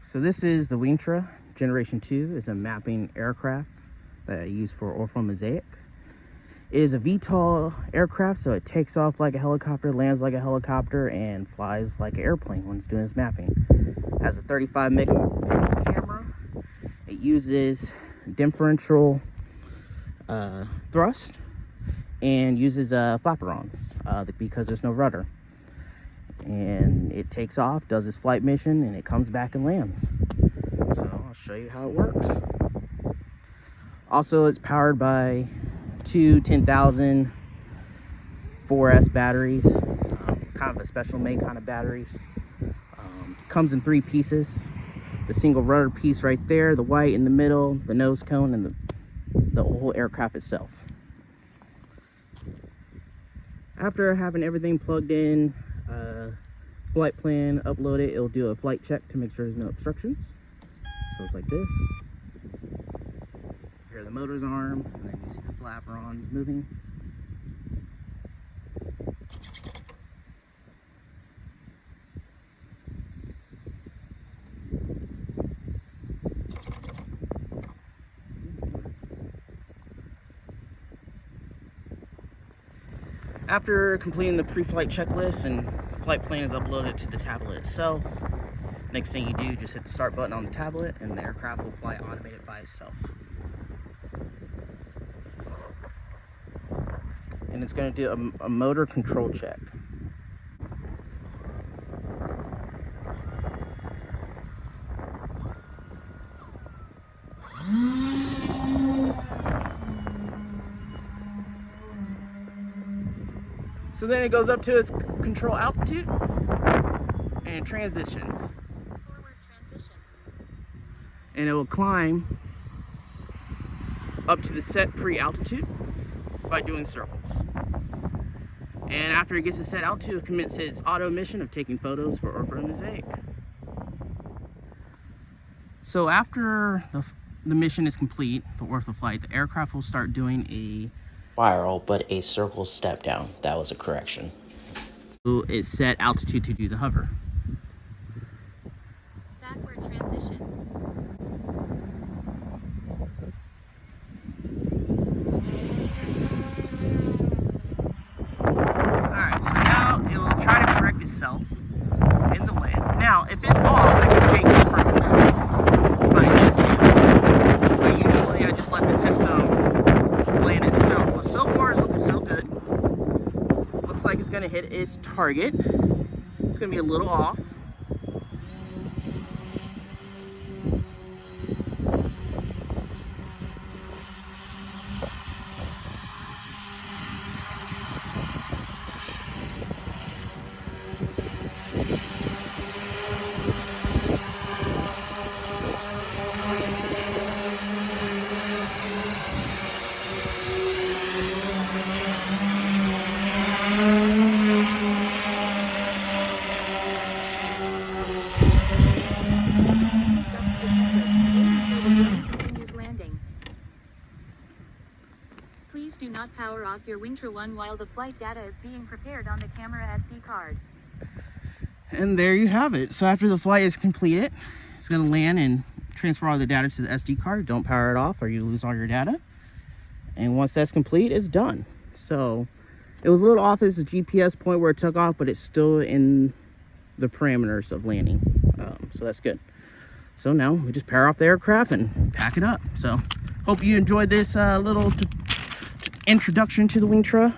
So this is the Wingtra Generation 2. It's a mapping aircraft that I use for orbital mosaic. It is a VTOL aircraft, so it takes off like a helicopter, lands like a helicopter, and flies like an airplane when it's doing its mapping. It has a 35 megapixel camera. It uses differential thrust and uses flaperons because there's no rudder. And it takes off, does its flight mission, and it comes back and lands. So I'll show you how it works. Also, it's powered by two 10,000 4S batteries, kind of a special made kind of batteries. Comes in 3 pieces. The single rudder piece right there, the white in the middle, the nose cone, and the whole aircraft itself. After having everything plugged in, flight plan, upload it, it'll do a flight check to make sure there's no obstructions. So it's like this. Here the motor's arm, and then you see the flaperons moving. After completing the pre-flight checklist and flight plan is uploaded to the tablet itself, next thing you do, just hit the start button on the tablet and the aircraft will fly automated by itself. And it's going to do a motor control check. So then it goes up to its control altitude and transitions. Forward transition. And it will climb up to the set pre-altitude by doing circles. And after it gets to set altitude, it commits its auto mission of taking photos for orbital mosaic. So after the mission is complete, the orbital flight, the aircraft will start doing a spiral, but a circle step down. That was a correction. So it's set altitude to do the hover. Backward transition. Alright, so now it will try to correct itself in the land. Now, if it's off, I can take over if I need to. But usually I just let the system land itself. But so far it's looking so good. Looks like it's going to hit its target. It's going to be a little off. Please do not power off your Wingtra 1 while the flight data is being prepared on the camera SD card. And there you have it. So after the flight is completed, it's going to land and transfer all the data to the SD card. Don't power it off or you lose all your data. And once that's complete, it's done. So it was a little off as the GPS point where it took off, but it's still in the parameters of landing. So that's good. So now we just power off the aircraft and pack it up. So hope you enjoyed this little introduction to the Wingtra